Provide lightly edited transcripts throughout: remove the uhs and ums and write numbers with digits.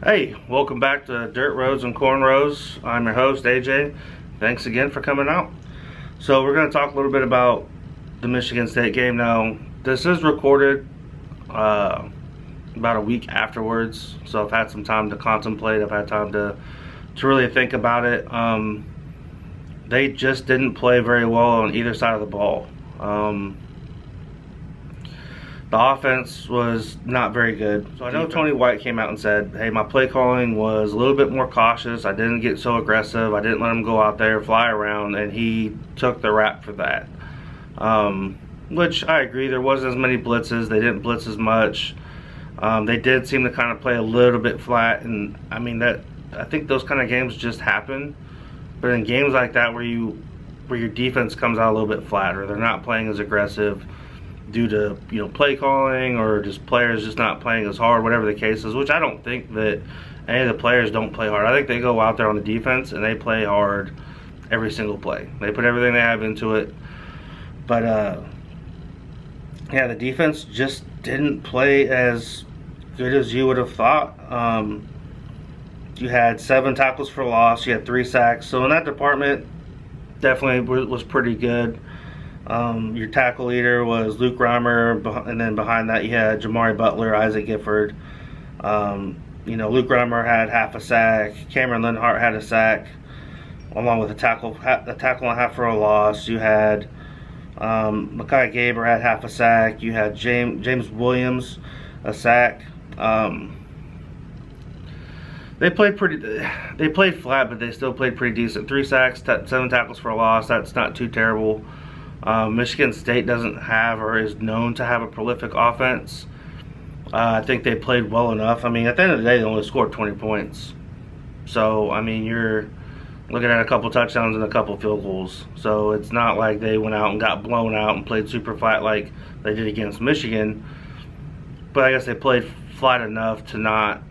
Hey, welcome back to Dirt Roads and Cornrows. I'm your host, AJ. Thanks again for coming out. So we're going to talk a little bit about the Michigan State game. Now, this is recorded about a week afterwards, so I've had some time to contemplate. I've had time to really think about it. They just didn't play very well on either side of the ball. The offense was not very good. So I know Tony White came out and said, hey, my play calling was a little bit more cautious. I didn't get so aggressive. I didn't let him go out there, fly around, and he took the rap for that. Which I agree, there wasn't as many blitzes. They didn't blitz as much. They did seem to kind of play a little bit flat, and I mean I think those kind of games just happen. But in games like that where your defense comes out a little bit flat, or they're not playing as aggressive due to play calling, or just players just not playing as hard, whatever the case is, which I don't think that any of the players don't play hard. I think they go out there on the defense and they play hard every single play. They put everything they have into it. But yeah, the defense just didn't play as good as you would have thought. You had 7 tackles for loss, you had 3 sacks, so in that department definitely was pretty good. Your tackle leader was Luke Reimer, and then behind that you had Jamari Butler, Isaac Gifford. Luke Reimer had half a sack. Cameron Linhart had a sack, along with a tackle and a half for a loss. You had Mekhi Gaber had half a sack. You had James Williams a sack. They played flat, but they still played pretty decent. 3 sacks, 7 tackles for a loss. That's not too terrible. Michigan State doesn't have, or is known to have, a prolific offense. I think they played well enough. I mean, at the end of the day, they only scored 20 points. So, I mean, you're looking at a couple touchdowns and a couple field goals. So it's not like they went out and got blown out and played super flat like they did against Michigan. But I guess they played flat enough to not,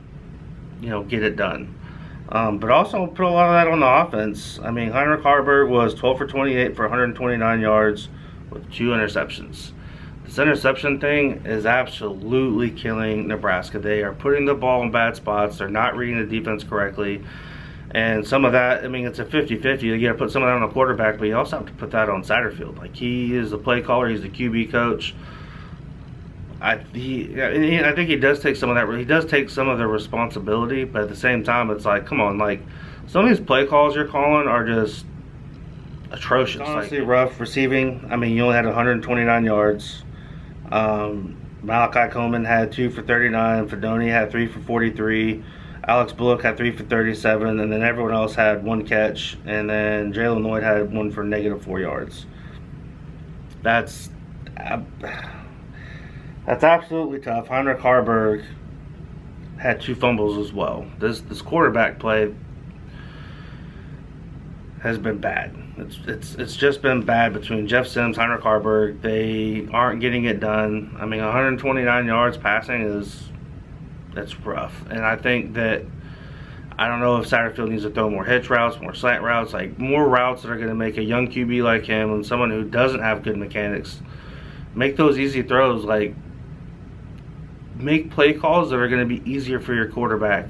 get it done. But also put a lot of that on the offense. I mean, Heinrich Haarberg was 12 for 28 for 129 yards with 2 interceptions. This interception thing is absolutely killing Nebraska. They are putting the ball in bad spots. They're not reading the defense correctly. And some of that, I mean, it's a 50-50. You got to put some of that on the quarterback, but you also have to put that on Satterfield. Like, he is the play caller. He's the QB coach. I think he does take some of that. He does take some of the responsibility, but at the same time, it's like, come on, like, some of these play calls you're calling are just atrocious. It's honestly rough receiving. I mean, you only had 129 yards. Malachi Coleman had 2 for 39. Fedoni had 3 for 43. Alex Bullock had 3 for 37, and then everyone else had 1 catch. And then Jalen Lloyd had 1 for -4 yards. That's absolutely tough. Heinrich Haarberg had 2 fumbles as well. This quarterback play has been bad. It's just been bad between Jeff Sims, Heinrich Haarberg. They aren't getting it done. I mean, 129 yards passing that's rough. And I think that, I don't know if Satterfield needs to throw more hitch routes, more slant routes, like more routes that are going to make a young QB like him and someone who doesn't have good mechanics make those easy throws. Like, make play calls that are going to be easier for your quarterback.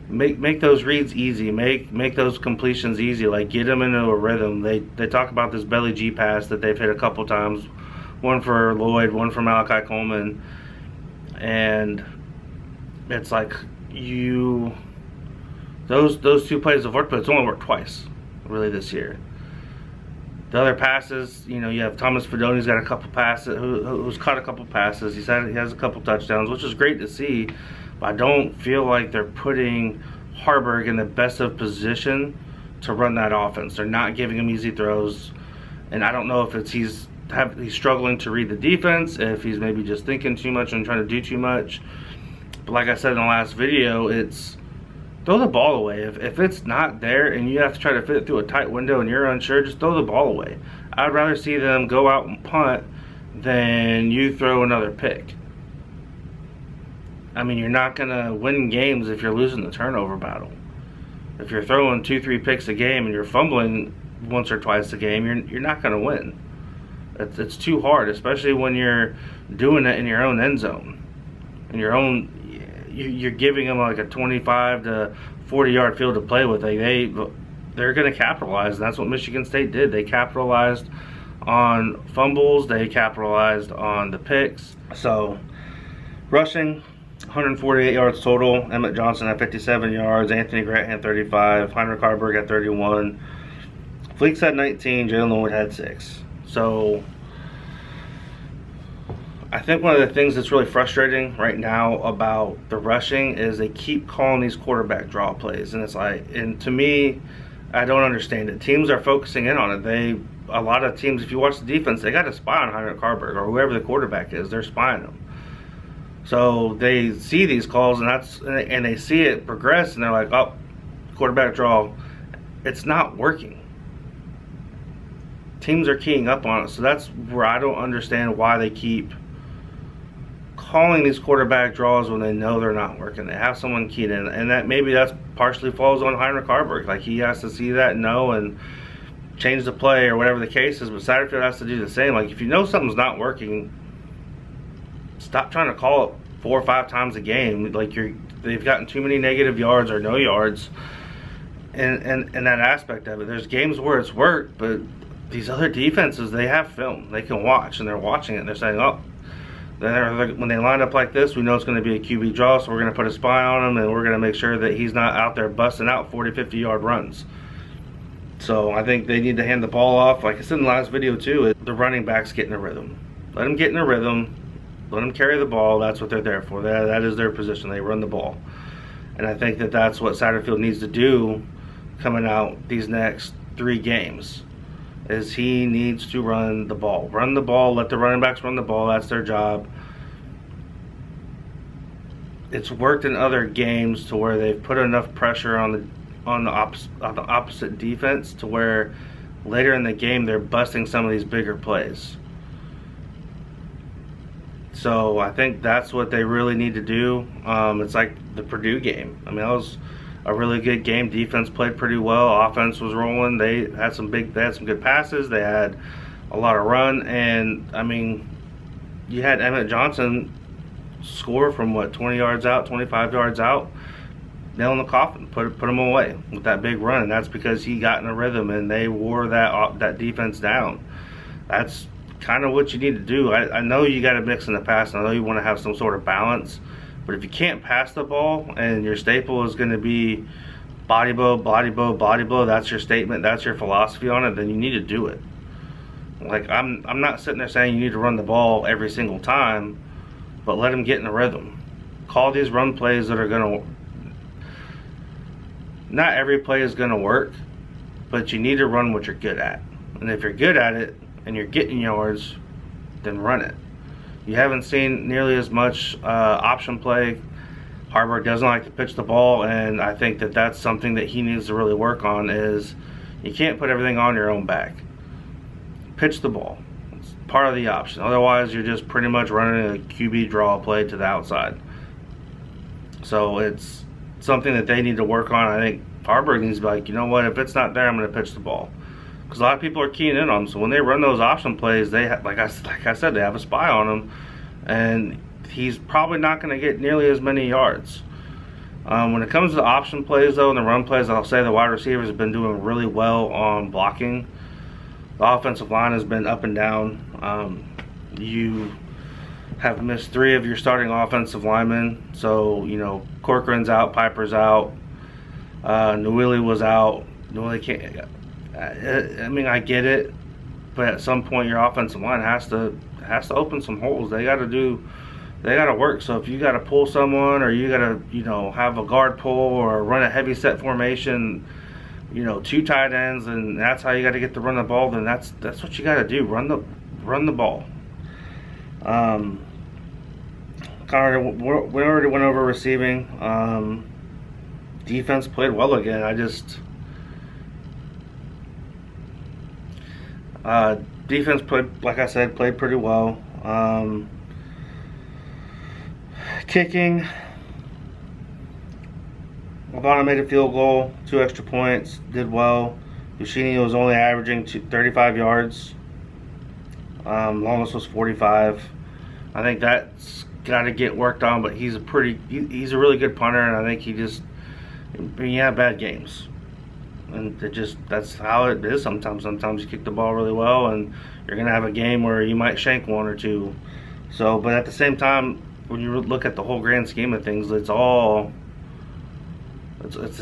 Make those reads easy. Make those completions easy. Like, get them into a rhythm. They talk about this belly G pass that they've hit a couple times. 1 for Lloyd, 1 for Malachi Coleman. And it's like, those 2 plays have worked, but it's only worked twice, really, this year. The other passes, you have Thomas Fedoni's got a couple passes, who's caught a couple passes. He has a couple touchdowns, which is great to see. But I don't feel like they're putting Haarberg in the best of position to run that offense. They're not giving him easy throws, and I don't know if it's he's struggling to read the defense, if he's maybe just thinking too much and trying to do too much. But like I said in the last video, it's throw the ball away. If it's not there and you have to try to fit it through a tight window and you're unsure, just throw the ball away. I'd rather see them go out and punt than you throw another pick. I mean, you're not going to win games if you're losing the turnover battle. If you're throwing 2-3 picks a game and you're fumbling once or twice a game, you're not going to win. It's too hard, especially when you're doing it in your own end zone, in your own you're giving them like a 25 to 40 yard field to play with. Like they're going to capitalize, and that's what Michigan State did. They capitalized on fumbles, they capitalized on the picks. So rushing, 148 yards total. Emmett Johnson had 57 yards, Anthony Grant had 35, Heinrich Harburg had 31, Fleeks had 19, Jalen Lloyd had 6. So I think one of the things that's really frustrating right now about the rushing is they keep calling these quarterback draw plays, and it's like, and to me, I don't understand it. Teams are focusing in on it. A lot of teams, if you watch the defense, they got to spy on Heinrich Harburg or whoever the quarterback is. They're spying them. So they see these calls, and they see it progress, and they're like, oh, quarterback draw. It's not working. Teams are keying up on it. So that's where I don't understand why they keep calling these quarterback draws when they know they're not working. They have someone keyed in, and that's partially falls on Heinrich Harburg. Like, he has to see that, know, and change the play or whatever the case is. But Satterfield has to do the same. Like, if you know something's not working, stop trying to call it 4 or 5 times a game. Like, they've gotten too many negative yards or no yards, and that aspect of it. There's games where it's worked, but these other defenses, they have film they can watch, and they're watching it, and they're saying, oh, when they line up like this, we know it's going to be a QB draw, so we're going to put a spy on him, and we're going to make sure that he's not out there busting out 40, 50 yard runs. So I think they need to hand the ball off. Like I said in the last video too, the running backs get in a rhythm. Let them get in a rhythm. Let them carry the ball. That's what they're there for. That is their position. They run the ball. And I think that that's what Satterfield needs to do coming out these next 3 games. Is he needs to run the ball. Run the ball, let the running backs run the ball. That's their job. It's worked in other games to where they've put enough pressure on the opposite defense to where later in the game they're busting some of these bigger plays. So I think that's what they really need to do. It's like the Purdue game. I mean, that was a really good game. Defense played pretty well. Offense was rolling. They had some good passes. They had a lot of run, and I mean, you had Emmett Johnson score from what, 20 yards out, 25 yards out, nail in the coffin, put him away with that big run, and that's because he got in a rhythm and they wore that defense down. That's kind of what you need to do. I know you got to mix in the pass, and I know you want to have some sort of balance. But if you can't pass the ball and your staple is going to be body blow, body blow, body blow, that's your statement, that's your philosophy on it, then you need to do it. Like, I'm not sitting there saying you need to run the ball every single time, but let them get in a rhythm. Call these run plays that are going to... Not every play is going to work, but you need to run what you're good at. And if you're good at it and you're getting yards, then run it. You haven't seen nearly as much option play. Harburg doesn't like to pitch the ball, and I think that that's something that he needs to really work on. Is you can't put everything on your own back. Pitch the ball. It's part of the option. Otherwise, you're just pretty much running a QB draw play to the outside. So it's something that they need to work on. I think Harburg needs to be like, you know what, if it's not there, I'm going to pitch the ball. Because a lot of people are keying in on them. So when they run those option plays, they like I said, they have a spy on him, and he's probably not going to get nearly as many yards. When it comes to the option plays, though, and the run plays, I'll say the wide receivers have been doing really well on blocking. The offensive line has been up and down. You have missed 3 of your starting offensive linemen. So, you know, Corcoran's out, Piper's out, Newilly was out. Newilly can't... I mean, I get it, but at some point your offensive line has to open some holes. They got to work. So if you got to pull someone, or you got to, you know, have a guard pull or run a heavy set formation, you know, 2 tight ends, and that's how you got to get to run the ball, then that's what you got to do. Run the ball. We already went over receiving. Defense played well again. Defense played, like I said, played pretty well. Kicking, Logano made a field goal, 2 extra points, did well. Buschini was only averaging 35 yards. Longest was 45. I think that's got to get worked on, but he's a really good punter, and I think he had bad games. And that's how it is sometimes. Sometimes you kick the ball really well, and you're going to have a game where you might shank one or two. So, but at the same time, when you look at the whole grand scheme of things, it's a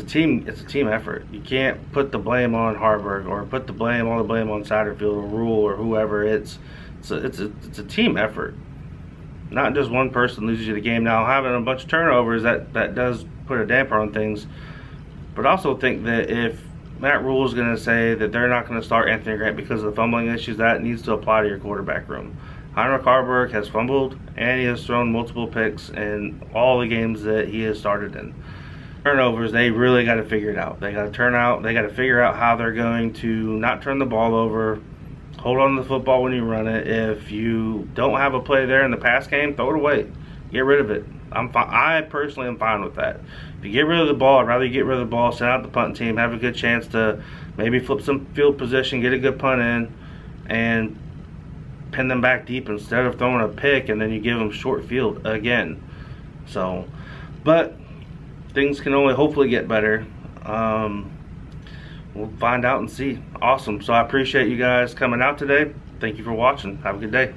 team effort. You can't put the blame on Harburg or put all the blame on Satterfield or Rule or whoever. It's a team effort. Not just one person loses you the game. Now, having a bunch of turnovers, that does put a damper on things. But I also think that if Matt Rule is going to say that they're not going to start Anthony Grant because of the fumbling issues, that needs to apply to your quarterback room. Heinrich Harburg has fumbled, and he has thrown multiple picks in all the games that he has started in. Turnovers, they really got to figure it out. They got to figure out how they're going to not turn the ball over, hold on to the football when you run it. If you don't have a play there in the pass game, throw it away. Get rid of it. I personally am fine with that. If you get rid of the ball, I'd rather you get rid of the ball, send out the punting team, have a good chance to maybe flip some field position, get a good punt in, and pin them back deep instead of throwing a pick and then you give them short field again. So, but things can only hopefully get better. We'll find out and see. Awesome. So I appreciate you guys coming out today. Thank you for watching. Have a good day.